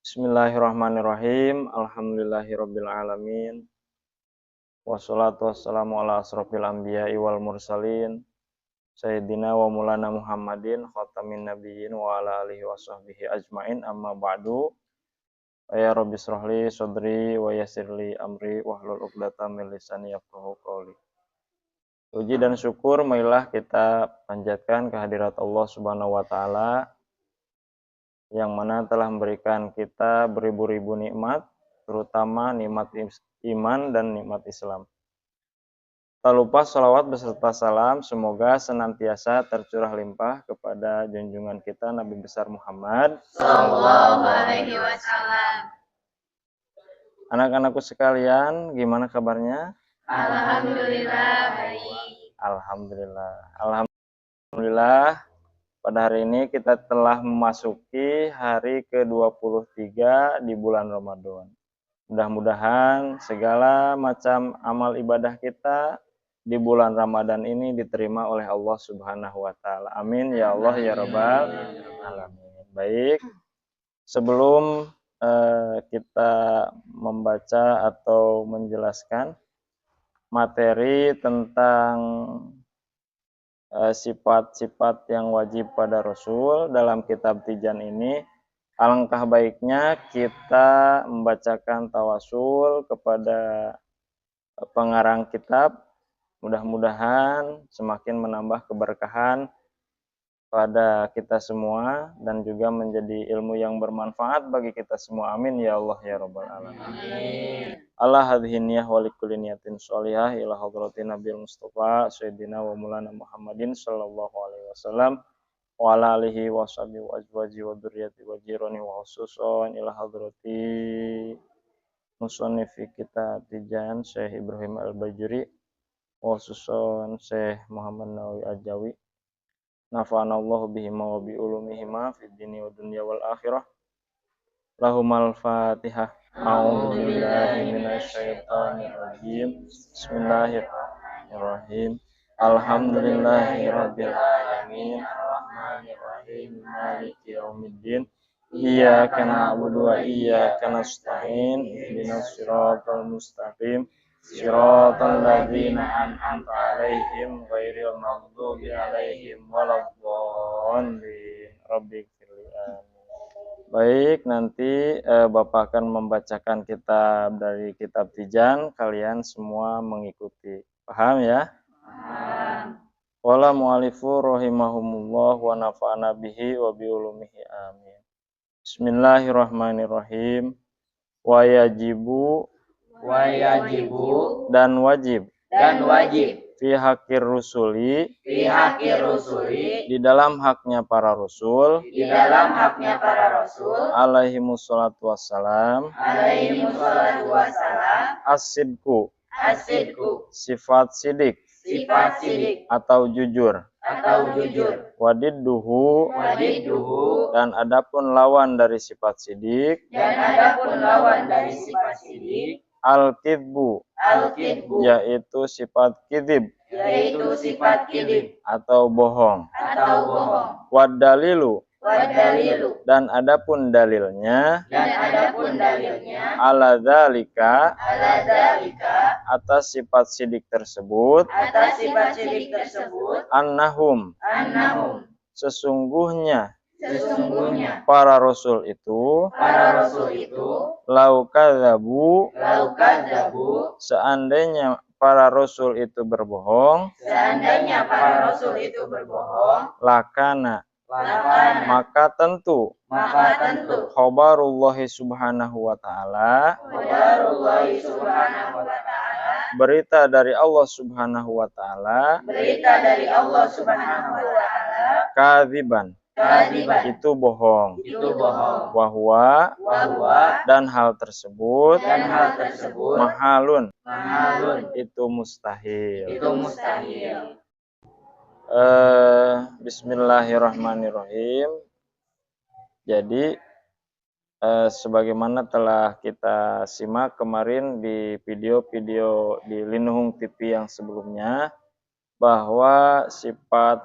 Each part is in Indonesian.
Bismillahirrahmanirrahim. Alhamdulillahirabbil alamin. Wassalatu wassalamu ala asrofil anbiya'i wal mursalin. Sayyidina wa maulana Muhammadin khatamin nabiyyin wa ala alihi washabbihi ajmain, amma ba'du. Ya Rabbi shrahli sadri wa yassirli amri wahlul 'uqdatam min lisani yafqahu qawli. Puji dan syukur marilah kita panjatkan kehadirat Allah Subhanahu wa taala yang mana telah memberikan kita beribu-ribu nikmat, terutama nikmat iman dan nikmat Islam. Tak lupa salawat beserta salam semoga senantiasa tercurah limpah kepada junjungan kita Nabi besar Muhammad Sallallahu alaihi wasallam. Anak-anakku sekalian, gimana kabarnya? Alhamdulillah baik. Alhamdulillah. Pada hari ini kita telah memasuki hari ke-23 di bulan Ramadan. Mudah-mudahan segala macam amal ibadah kita di bulan Ramadan ini diterima oleh Allah Subhanahu wa taala. Amin ya Allah ya Rabbal alamin. Baik. Sebelum kita membaca atau menjelaskan materi tentang sifat-sifat yang wajib pada Rasul dalam kitab Tijan ini, alangkah baiknya kita membacakan tawasul kepada pengarang kitab. Mudah-mudahan semakin menambah keberkahan pada kita semua dan juga menjadi ilmu yang bermanfaat bagi kita semua. Amin ya Allah ya Rabbal alamin. Allah hadhihi niyah wa likulli niyatin sholihah ila hadratin Nabil Mustafa Sayyidina wa maulana Muhammadin sallallahu alaihi wasallam wa ala alihi wa sahbihi wa azwaji wa dzurriyyati wa jirani wa khususan ila hadrati musannifi kitab Tijan Syekh Ibrahim Al-Bajuri wa khususan Syekh Muhammad Nawawi Ajawi. Nafa'anallahu bihima wa bi ulumihima fid dini wa dunya wal akhirah. Lahumal Fatihah. A'udzu billahi minasyaitonir rajim. Bismillahirrahmanirrahim. Alhamdulillahirabbil alamin. Arrahmanir rahim. Maliki yaumiddin. Iyyaka na'budu wa iyyaka nasta'in. Ihdinas siratal mustaqim. Siratal ladzina an'amta 'alaihim ghairil maghdubi 'alaihim waladdallin. Rabbighfirli. Baik, nanti Bapak akan membacakan kitab dari kitab Tijan, kalian semua mengikuti. Paham ya? Paham. Qala mu'alifu rahimahumullah wa nafa'ana bihi wa bi ulumihi amin. Bismillahirrahmanirrahim. Wa yajibu dan wajib fi haqqir rusuli di dalam haknya para rasul alaihimus salatu wassalam as-sidqu sifat sidik atau jujur wadidduhu dan adapun lawan dari sifat sidik al-kidbu yaitu sifat kidib atau bohong. Wadalilu dan adapun dalilnya ala dzalika atas sifat sidik tersebut annahum sesungguhnya para rasul itu lau kadzabu seandainya para rasul itu berbohong lakana maka tentu khabarullahi subhanahu wa ta'ala berita dari Allah subhanahu wa ta'ala kadziban itu bohong. Wahwa dan hal tersebut mahalun itu mustahil. Bismillahirrahmanirrahim. Jadi sebagaimana telah kita simak kemarin di video-video di Linuhung TV yang sebelumnya, bahwa sifat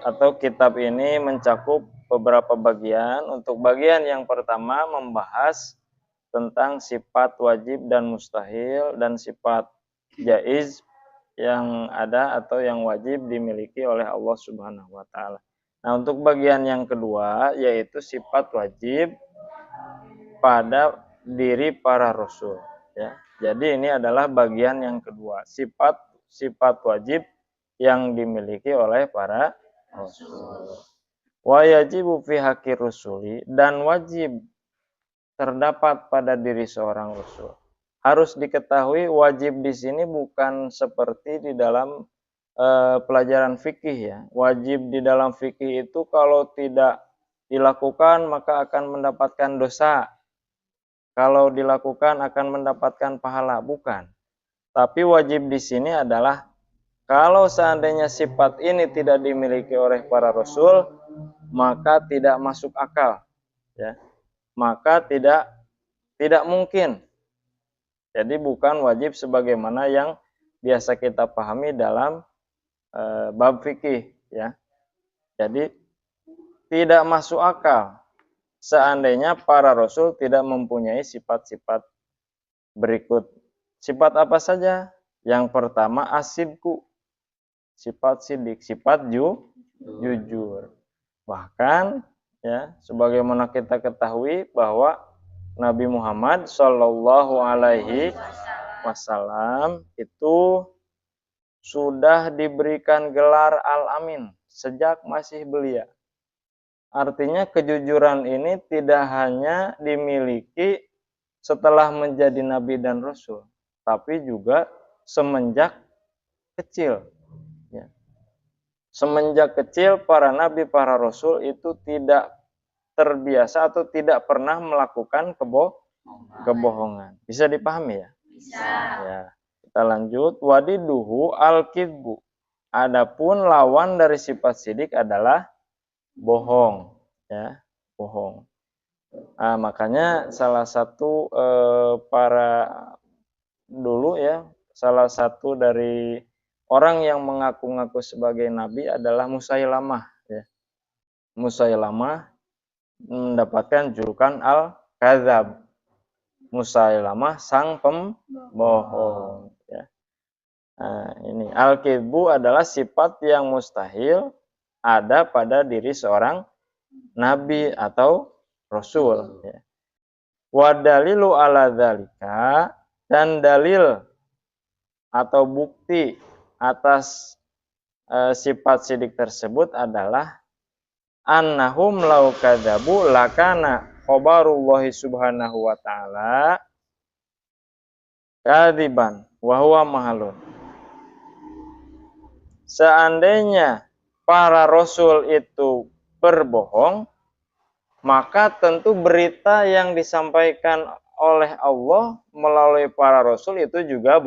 atau kitab ini mencakup beberapa bagian. Untuk bagian yang pertama membahas tentang sifat wajib dan mustahil dan sifat jaiz yang ada atau yang wajib dimiliki oleh Allah Subhanahu wa taala. Nah, untuk bagian yang kedua yaitu sifat wajib pada diri para rasul ya. Jadi ini adalah bagian yang kedua, sifat wajib yang dimiliki oleh para rasul. Wa yajibu fi haqqi rusuli, dan wajib terdapat pada diri seorang rasul. Harus diketahui wajib di sini bukan seperti di dalam pelajaran fikih ya. Wajib di dalam fikih itu kalau tidak dilakukan maka akan mendapatkan dosa. Kalau dilakukan akan mendapatkan pahala, bukan. Tapi wajib di sini adalah kalau seandainya sifat ini tidak dimiliki oleh para rasul, maka tidak masuk akal, ya. Maka tidak mungkin. Jadi bukan wajib sebagaimana yang biasa kita pahami dalam bab fikih, ya. Jadi tidak masuk akal seandainya para rasul tidak mempunyai sifat-sifat berikut. Sifat apa saja? Yang pertama asidku, sifat sidik, sifat jujur. Bahkan ya, sebagaimana kita ketahui bahwa Nabi Muhammad Shallallahu Alaihi Wasallam itu sudah diberikan gelar Al-Amin sejak masih belia. Artinya kejujuran ini tidak hanya dimiliki setelah menjadi nabi dan rasul, tapi juga semenjak kecil. Ya. Semenjak kecil para nabi, para rasul itu tidak terbiasa atau tidak pernah melakukan kebohongan. Bisa dipahami ya? Bisa. Ya. Kita lanjut. Wadiduhu al-kidbu. Adapun lawan dari sifat sidik adalah bohong, ya, bohong. Nah, makanya salah satu para dulu ya, salah satu dari orang yang mengaku-ngaku sebagai nabi adalah Musailamah, ya. Musailamah mendapatkan julukan Al-Kadzab. Musailamah sang pembohong, ya. Nah, ini al-kidbu adalah sifat yang mustahil ada pada diri seorang nabi atau rasul, ya. Wa dalilu ala dzalika, dan dalil atau bukti atas sifat sidik tersebut adalah annahum law kadzabu lakana khabarullahi subhanahu wa ta'ala kadziban wa huwa mahalun. Seandainya para rasul itu berbohong, maka tentu berita yang disampaikan oleh Allah melalui para rasul itu juga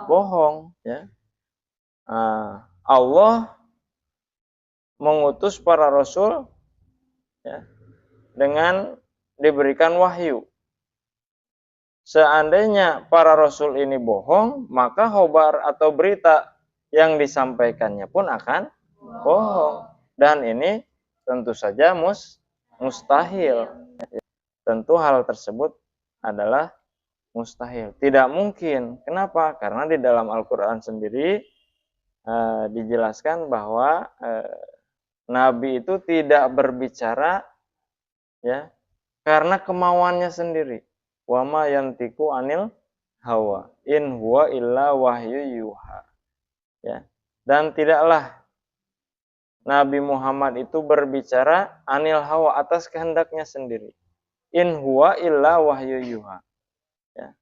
bohong, ya. Allah mengutus para rasul, ya, dengan diberikan wahyu. Seandainya para rasul ini bohong, maka khobar atau berita yang disampaikannya pun akan bohong. Dan ini tentu saja mustahil. Tentu hal tersebut adalah mustahil. Tidak mungkin. Kenapa? Karena di dalam Al-Quran sendiri dijelaskan bahwa Nabi itu tidak berbicara, ya, karena kemauannya sendiri. Wa ma yantiqu anil hawa in huwa illa wahyu yuha, ya. Dan tidaklah Nabi Muhammad itu berbicara anil hawa, atas kehendaknya sendiri. In huwa illa wahyu yuha, ya.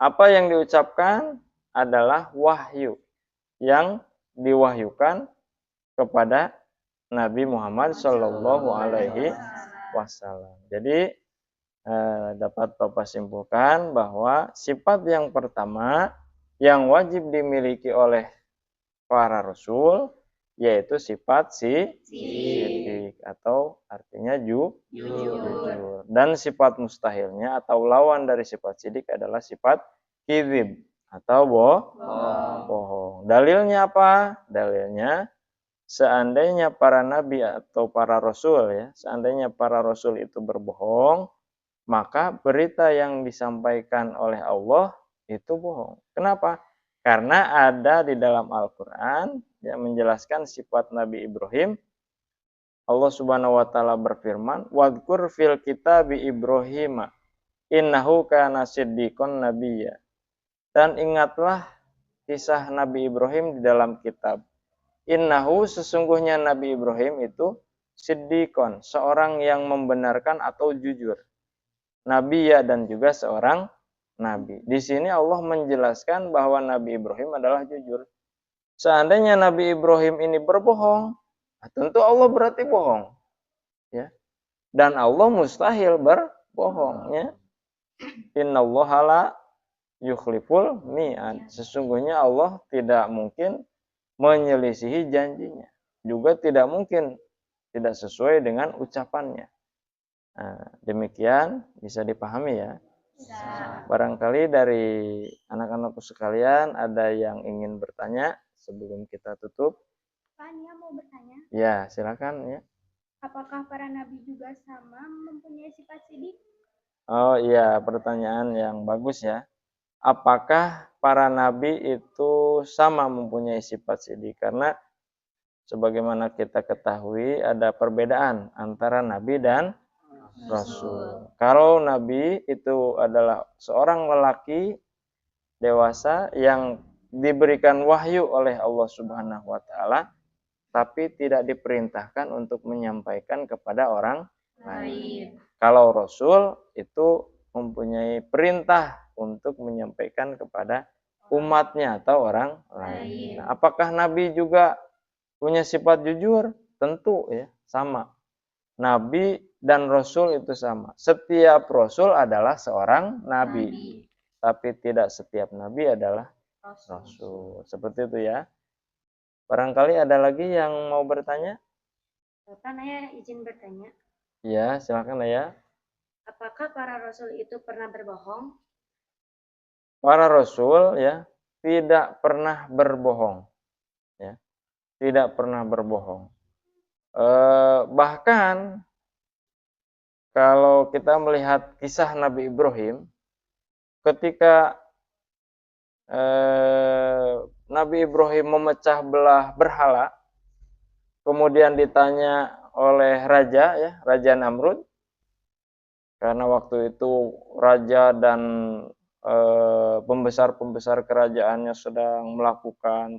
Apa yang diucapkan adalah wahyu yang diwahyukan kepada Nabi Muhammad Shallallahu Alaihi Wasallam. Jadi dapat Bapak simpulkan bahwa sifat yang pertama yang wajib dimiliki oleh para rasul yaitu sifat sidik atau artinya jujur. Dan sifat mustahilnya atau lawan dari sifat sidik adalah sifat kizib atau bohong. Dalilnya apa? Dalilnya seandainya para nabi atau para rasul ya, seandainya para rasul itu berbohong, maka berita yang disampaikan oleh Allah itu bohong. Kenapa? Karena ada di dalam Al-Qur'an yang menjelaskan sifat Nabi Ibrahim. Allah Subhanahu wa taala berfirman, "Wadhkur fil kitabi Ibrahim, innahu kana siddiqon nabiyya." Dan ingatlah kisah Nabi Ibrahim di dalam kitab. Innahu, sesungguhnya Nabi Ibrahim itu siddiqon, seorang yang membenarkan atau jujur. Nabi ya, dan juga seorang nabi. Di sini Allah menjelaskan bahwa Nabi Ibrahim adalah jujur. Seandainya Nabi Ibrahim ini berbohong, tentu Allah berarti bohong. Ya. Dan Allah mustahil berbohong. Ya. Innallaha la yukhliful mi'ad. Sesungguhnya Allah tidak mungkin menyelisihi janjinya. Juga tidak mungkin tidak sesuai dengan ucapannya. Nah, demikian bisa dipahami ya. Barangkali dari anak-anakku sekalian ada yang ingin bertanya sebelum kita tutup. Pak, Nia mau bertanya. Ya, silakan ya. Apakah para nabi juga sama mempunyai sifat sidik? Oh iya, pertanyaan yang bagus ya. Apakah para nabi itu sama mempunyai sifat sidik? Karena sebagaimana kita ketahui ada perbedaan antara nabi dan rasul. Kalau nabi itu adalah seorang lelaki dewasa yang diberikan wahyu oleh Allah Subhanahu wa taala, tapi tidak diperintahkan untuk menyampaikan kepada orang lain. Kalau rasul itu mempunyai perintah untuk menyampaikan kepada umatnya atau orang lain. Nah, apakah nabi juga punya sifat jujur? Tentu ya, sama. Nabi dan rasul itu sama. Setiap rasul adalah seorang nabi. Tapi tidak setiap nabi adalah rasul. Seperti itu ya. Barangkali ada lagi yang mau bertanya? Pak, Naya izin bertanya. Ya, silakan ya. Apakah para rasul itu pernah berbohong? Para rasul ya tidak pernah berbohong. Ya. Tidak pernah berbohong. Bahkan kalau kita melihat kisah Nabi Ibrahim, ketika Nabi Ibrahim memecah belah berhala, kemudian ditanya oleh raja ya, Raja Namrud, karena waktu itu raja dan pembesar-pembesar kerajaannya sedang melakukan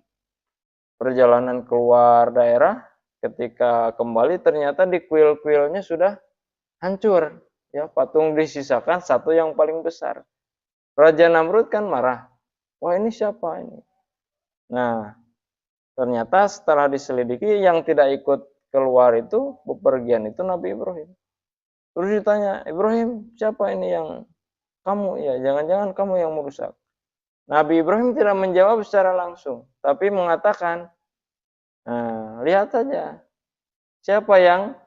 perjalanan keluar daerah, ketika kembali ternyata di kuil-kuilnya sudah hancur, ya, patung disisakan satu yang paling besar. Raja Namrud kan marah. Wah, ini siapa ini? Nah, ternyata setelah diselidiki yang tidak ikut keluar itu, bepergian itu Nabi Ibrahim. Terus ditanya, Ibrahim, siapa ini yang kamu? Ya, jangan-jangan kamu yang merusak. Nabi Ibrahim tidak menjawab secara langsung, tapi mengatakan, nah, lihat saja, siapa yang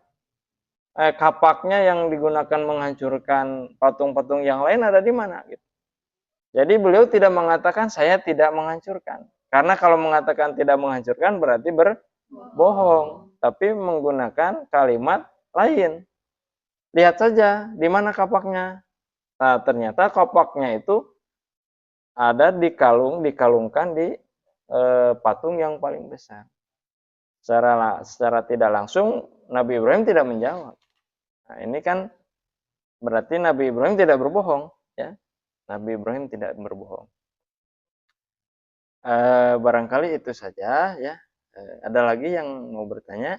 kapaknya yang digunakan menghancurkan patung-patung yang lain ada di mana? Gitu. Jadi beliau tidak mengatakan saya tidak menghancurkan. Karena kalau mengatakan tidak menghancurkan berarti berbohong. Tapi menggunakan kalimat lain. Lihat saja di mana kapaknya. Nah, ternyata kapaknya itu ada dikalungkan di patung yang paling besar. Secara tidak langsung Nabi Ibrahim tidak menjawab. Nah, ini kan berarti Nabi Ibrahim tidak berbohong, ya. Nabi Ibrahim tidak berbohong. Barangkali itu saja, ya. Ada lagi yang mau bertanya?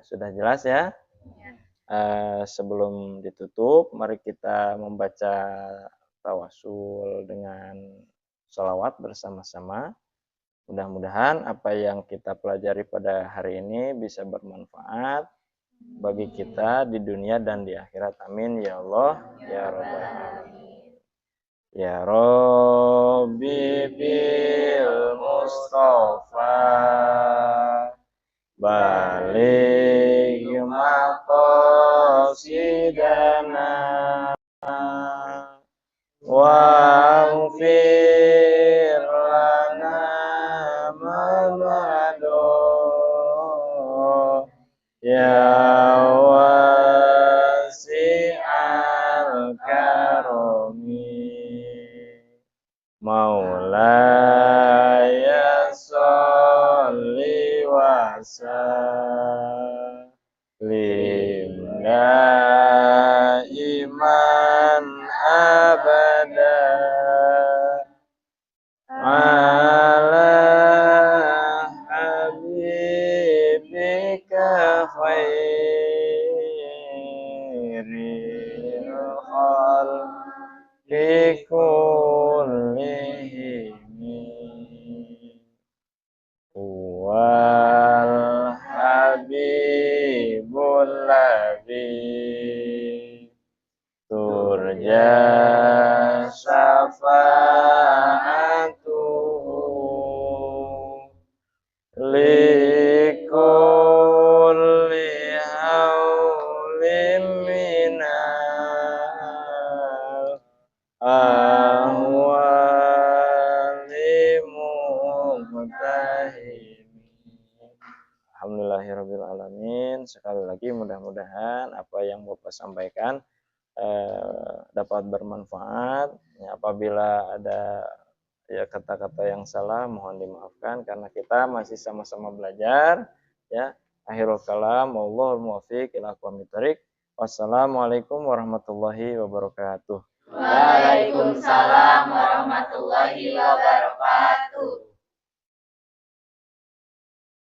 Sudah jelas ya. Sebelum ditutup, mari kita membaca tawasul dengan sholawat bersama-sama. Mudah-mudahan apa yang kita pelajari pada hari ini bisa bermanfaat bagi kita di dunia dan di akhirat. Amin ya Allah ya Rabbal alamin. Ya Rabbi bil Mustafa baligh maqasidana waghfir lana ma fi kullihim wal habibul ladzi turja syafa'atuhu likulli haulin minal ahwali muqtahim. Alhamdulillahirabbil alamin. Sekali lagi mudah-mudahan apa yang Bapak sampaikan dapat bermanfaat. Ya, apabila ada ya kata-kata yang salah mohon dimaafkan karena kita masih sama-sama belajar. Ya, akhirul kalam, wallahul muwaffiq ila aqwamit thoriq. Wassalamualaikum warahmatullahi wabarakatuh. Waalaikumsalam warahmatullahi wabarakatuh.